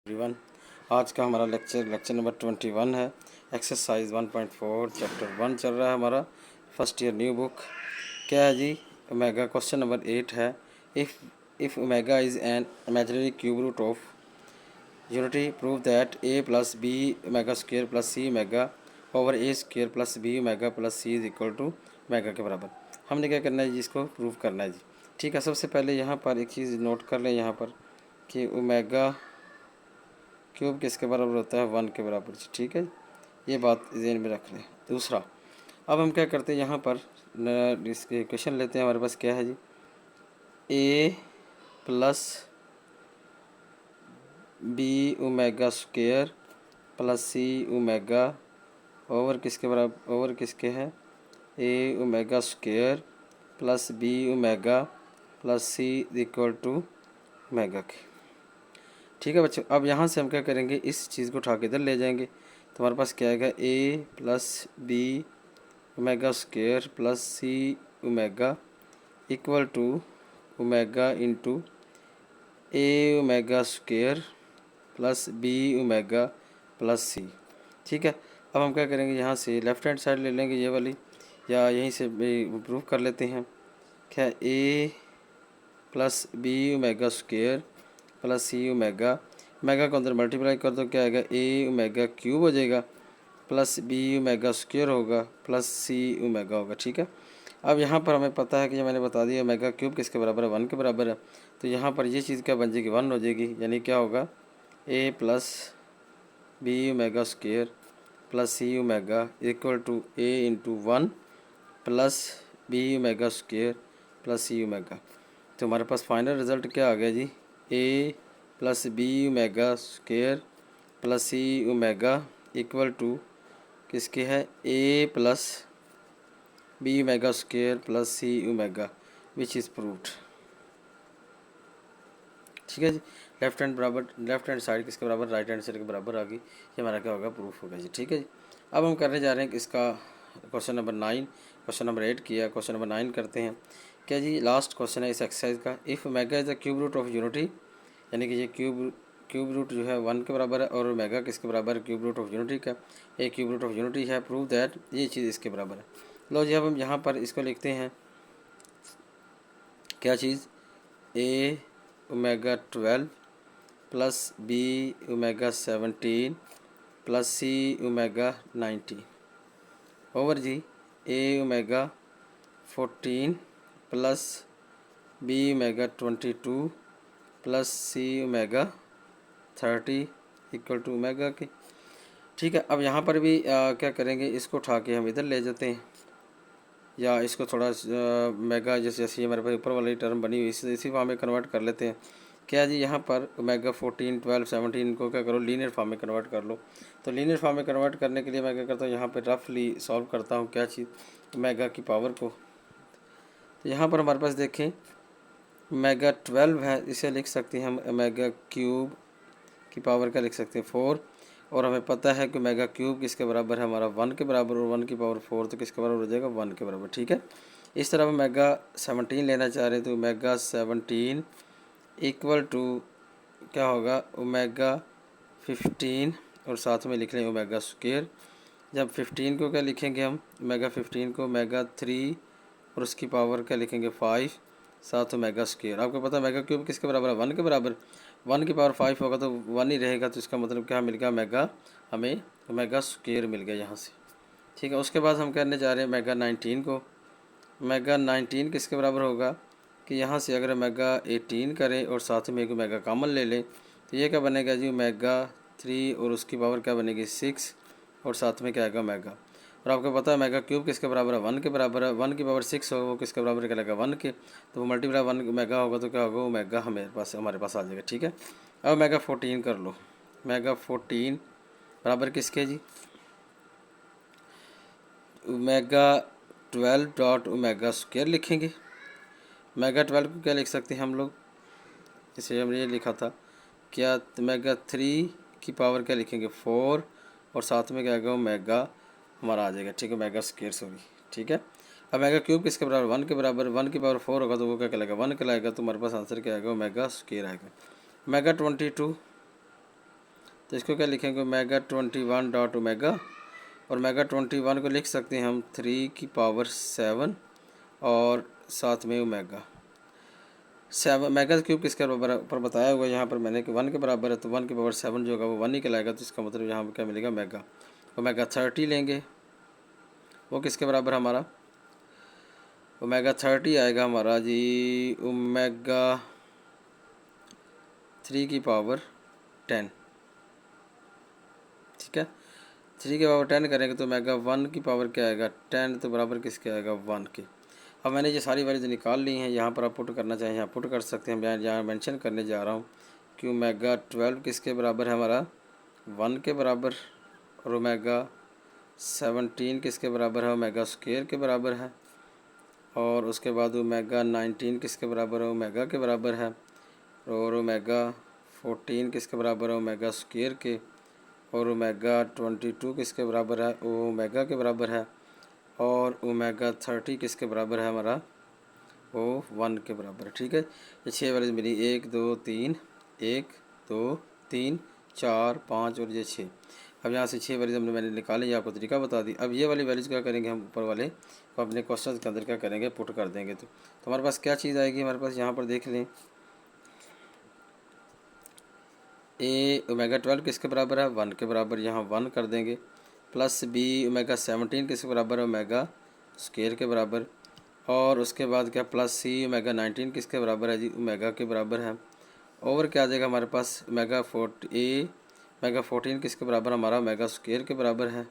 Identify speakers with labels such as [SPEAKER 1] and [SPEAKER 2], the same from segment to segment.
[SPEAKER 1] Everyone, आज का हमारा लेक्चर नंबर 21 है। एक्सरसाइज 1.4 चैप्टर 1 चल रहा है हमारा फर्स्ट ईयर न्यू बुक। क्या है जी? ओमेगा। क्वेश्चन नंबर 8 है, if omega is an imaginary cube root of unity prove that a plus B omega square plus C omega over a square plus B omega plus c is equal to omega के बराबर। हमने क्या करना है जी? इसको prove करना है जी। ठीक है, सबसे पहले यहाँ पर एक चीज़ नोट कर लें यहाँ पर कि ओमेगा क्यूब किसके बराबर होता है? 1 के बराबर। ठीक है, ये बात ज़हन में रख लें। दूसरा, अब हम क्या करते हैं यहाँ पर इसके क्वेश्चन लेते हैं। हमारे पास क्या है जी? A plus B omega square plus C omega over किसके बराबर? ओवर किसके है? A omega square plus B omega plus C equal to omega के। ठीक है बच्चों, अब यहाँ से हम क्या करेंगे? इस चीज़ को उठा के इधर ले जाएंगे तो हमारे पास क्या आएगा? A plus B omega square plus C omega equal to omega into A omega square plus B omega plus C. ठीक है, अब हम क्या करेंगे? यहाँ से लेफ्ट हैंड साइड ले लेंगे ये वाली, या यहीं से प्रूव कर लेते हैं। क्या? A plus B omega square plus C omega, omega को अंदर मल्टीप्लाई कर दो, क्या आएगा? ए ओमेगा क्यूब हो जाएगा प्लस बी ओमेगा स्क्वेयर होगा प्लस सी ओमेगा होगा। ठीक है, अब यहाँ पर हमें पता है कि जो मैंने बता दिया ओमेगा क्यूब किसके बराबर है? 1 के बराबर है। तो यहाँ पर ये चीज़ क्या बन जाएगी? 1 हो जाएगी, यानी क्या होगा? A plus B omega square plus C omega equal to A into 1 plus B omega square plus C omega. तो हमारे पास फाइनल रिजल्ट क्या आ गया जी? A plus B omega square plus C omega equal to किसके है? A plus B omega square plus C omega which is proved. ठीक है जी, लेफ्ट हैंड साइड किसके बराबर? राइट हैंड साइड के बराबर आ गई। ये हमारा क्या होगा? प्रूफ होगा जी। ठीक है जी, अब हम करने जा रहे हैं इसका क्वेश्चन नंबर 9। क्वेश्चन नंबर 8 किया, क्वेश्चन नंबर 9 करते हैं। क्या जी? लास्ट क्वेश्चन है इस एक्सरसाइज का। If omega is the cube root of unity, यानी कि ये क्यूब रूट जो है 1 के बराबर है, और ओमेगा किसके बराबर है? क्यूब रूट ऑफ यूनिटी का। ए क्यूब रूट ऑफ यूनिटी है, प्रूव दैट ये चीज़ इसके बराबर है। लो जी, अब हम यहाँ पर इसको लिखते हैं। क्या चीज़? A omega 12 plus B omega 17 plus C omega 90 over जी A omega 14 plus B omega 22 plus C omega 30 equal to omega के। ठीक है, अब यहाँ पर भी क्या करेंगे? इसको उठा के हम इधर ले जाते हैं, या इसको थोड़ा मेगा जैसे हमारे पास ऊपर वाली टर्म बनी हुई इसी फॉर्म में कन्वर्ट कर लेते हैं। क्या जी? यहाँ पर ओमेगा 14, 12, 17 को क्या करो? लीनियर फॉर्म में कन्वर्ट कर लो। तो लीनियर फॉर्म में कन्वर्ट करने के लिए मैं क्या करता हूँ? यहाँ पर रफली सॉल्व करता हूँ क्या चीज़? ओमेगा की पावर को। तो यहाँ पर हमारे पास देखें ओमेगा 12 है, इसे लिख सकते हैं हम ओमेगा क्यूब की पावर का लिख सकते हैं 4, और हमें पता है कि ओमेगा क्यूब किसके बराबर है? हमारा 1 के बराबर, और 1 की पावर 4 तो किसके बराबर हो जाएगा? 1 के बराबर। ठीक है, इस तरह ओमेगा 17 लेना चाह रहे हैं तो ओमेगा 17 इक्वल टू क्या होगा? ओमेगा 15, और साथ में लिख लें ओमेगा स्क्वेयर। जब 15 को क्या लिखेंगे हम? ओमेगा 15 को ओमेगा 3, और उसकी पावर क्या लिखेंगे? 5, साथ ओमेगा स्क्वेयर। आपको पता है ओमेगा क्यूब किसके बराबर है? 1 के बराबर। 1 की पावर 5 होगा तो 1 ही रहेगा, तो इसका मतलब क्या मिल गया? ओमेगा, हमें ओमेगा स्क्वेयर मिल गया यहाँ से। ठीक है, उसके बाद हम करने जा रहे हैं ओमेगा 19 को। ओमेगा 19 किसके बराबर होगा? कि यहाँ से अगर ओमेगा 18 करें और साथ में एक ओमेगा कॉमन ले लें तो ये क्या बनेगा जी? ओमेगा 3, और उसकी पावर क्या बनेगी? 6, और साथ में क्या आएगा? ओमेगा। और आपको पता है ओमेगा क्यूब किसके बराबर है? 1 के बराबर है। 1 की पावर 6 होगा, वो किसके बराबर कहलाएगा? 1 के। तो वो मल्टीप्लाई 1 ओमेगा होगा तो क्या होगा? ओमेगा हमारे पास आ जाएगा। ठीक है, अब ओमेगा 14 कर लो। ओमेगा 14 बराबर किसके जी? ओमेगा 12 डॉट ओमेगा स्क्वायर लिखेंगे। ओमेगा 12 को क्या लिख सकते हैं हम लोग? जैसे हमने ये लिखा था, क्या? ओमेगा 3 की पावर क्या लिखेंगे? 4, और साथ में क्या आएगा? ओमेगा हमारा आ जाएगा। ठीक है, ओमेगा स्क्वायर सॉरी। ठीक है, अब ओमेगा क्यूब किसके बराबर? 1 के बराबर। 1 की पावर 4 होगा तो वो क्या कहलाएगा? 1 कहलाएगा, तो हमारे पास आंसर क्या आएगा? ओमेगा स्क्वायर आएगा। ओमेगा 22 तो इसको क्या लिखेंगे, ओमेगा 21 डॉट ओमेगा, और ओमेगा 21 को लिख सकते हैं हम 3⁻7 और साथ में ओमेगा 7। ओमेगा क्यूब किसके बराबर बताया हुआ है यहाँ पर मैंने कि 1 के बराबर है, तो 1 की पावर 7 जो होगा वो 1 ही कहलाएगा। तो इसका मतलब यहाँ पर क्या मिलेगा, ओमेगा ओमेगा 30 लेंगे, वो किसके बराबर हमारा, ओमेगा 30 आएगा हमारा जी ओमेगा 3 की पावर 10, ठीक है। 3 की पावर 10 करेंगे तो ओमेगा 1 की पावर क्या आएगा, 10, तो बराबर किसके आएगा, 1 के। अब मैंने ये सारी वैल्यूज निकाल ली हैं, यहाँ पर आप पुट करना चाहें यहाँ पुट कर सकते हैं। मैं यहाँ मेंशन करने जा रहा हूँ कि ओमेगा 12 किसके बराबर है हमारा, 1 के बराबर, और ओमेगा 17 किसके बराबर है, ओमेगा स्क्वायर के बराबर है, और उसके बाद ओमेगा 19 किसके बराबर है, ओमेगा के बराबर है, और ओमेगा 14 किसके बराबर है, ओमेगा स्क्वायर के, और ओमेगा 22 किसके बराबर है, ओमेगा के बराबर है, और ओमेगा 30 किसके बराबर है हमारा, वो 1 के बराबर है, ठीक है। ये 6 वैल्यूज मिली, 1 2 3 1 2 3 4 5 और ये 6। अब यहाँ से 6 वैल्यूज हमने मैंने निकाले, ये आपको तरीका बता दी। अब ये वाली वैल्यूज क्या करेंगे हम, ऊपर वाले को अपने क्वेश्चन के अंदर क्या करेंगे, पुट कर देंगे। तो हमारे पास क्या चीज़ आएगी, हमारे पास यहाँ पर देख लें, ए ओमेगा 12 किसके बराबर है, 1 के बराबर, यहाँ 1 कर देंगे, प्लस बी ओमेगा 17 किसके बराबर है, ओमेगा स्क्वायर के बराबर, और उसके बाद क्या प्लस सी ओमेगा 19 किसके बराबर है जी, ओमेगा के बराबर है, और क्या आ जाएगा हमारे पास ओमेगा 14 किसके बराबर हमारा, ओमेगा स्क्वायर के बराबर है,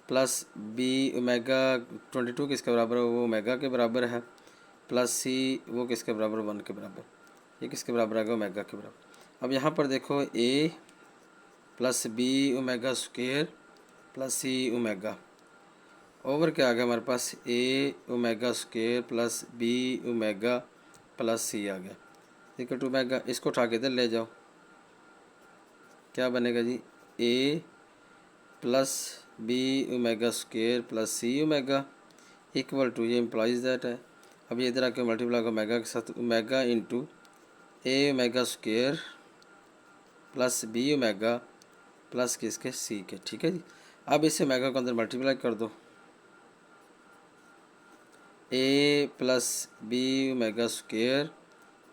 [SPEAKER 1] प्लस बी ओमेगा 22 किसके बराबर है, वो ओमेगा के बराबर है, प्लस सी वो किसके बराबर, 1 के बराबर, ये किसके बराबर आएगा, ओमेगा के बराबर। अब यहाँ पर देखो A plus B omega square plus C omega, over क्या आ गया हमारे पास, A omega square plus B omega plus C आ गया, इक्वल टू ओमेगा। इसको उठा के इधर ले जाओ, क्या बनेगा जी, A plus B omega square plus C omega equal to, ये इम्प्लाइज दैट है। अब ये इधर आके मल्टीप्लाई ओमेगा के साथ, omega into A omega square plus B omega plus किसके, सी के, ठीक है जी। अब इसे ओमेगा को अंदर मल्टीप्लाई कर दो, A plus B omega square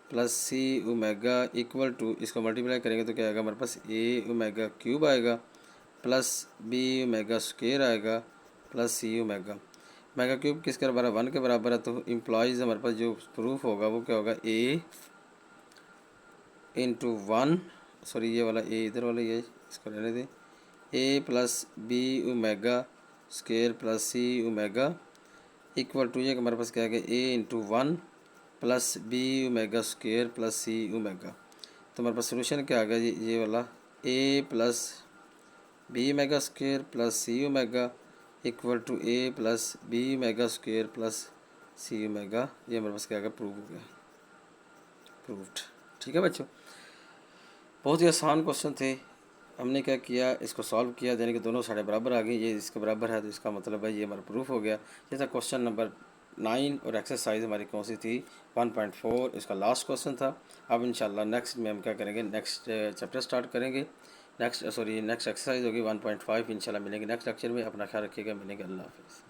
[SPEAKER 1] plus C omega equal to, इसको मल्टीप्लाई करेंगे तो क्या आएगा हमारे पास, ए ओमेगा क्यूब आएगा प्लस बी ओमेगा स्क्वायर आएगा प्लस सी ओमेगा। ओमेगा क्यूब किसके बराबर है, 1 के बराबर है, तो इम्प्लॉइज हमारे पास जो प्रूफ होगा वो क्या होगा, ए इंटू 1, सॉरी ये वाला ए इधर वाला, ये इसको रहने दें, A plus B omega square plus C omega equal to, ये हमारे पास क्या है, A into 1 plus B omega square plus C omega. तो हमारे पास सोल्यूशन क्या आ गया जी, ये वाला A plus B omega square plus C omega equal to A plus B omega square plus C omega. ये हमारे पास क्या आ गया, प्रूव हो गया, प्रूव्ड। ठीक है बच्चों, बहुत ही आसान क्वेश्चन थे। हमने क्या किया, इसको सॉल्व किया, यानी कि दोनों साइडें बराबर आ गई, ये इसके बराबर है, तो इसका मतलब है ये हमारा प्रूफ हो गया। जैसा क्वेश्चन नंबर 9 और एक्सरसाइज हमारी कौन सी थी, 1.4, इसका लास्ट क्वेश्चन था। अब इंशाल्लाह नेक्स्ट में हम क्या करेंगे, नेक्स्ट चैप्टर स्टार्ट करेंगे, नेक्स्ट एक्सरसाइज होगी 1.5 इंशाल्लाह। मिलेंगे नेक्स्ट लेक्चर में, अपना ख्याल रखिएगा, मिलेंगे, अल्लाह हाफिज़।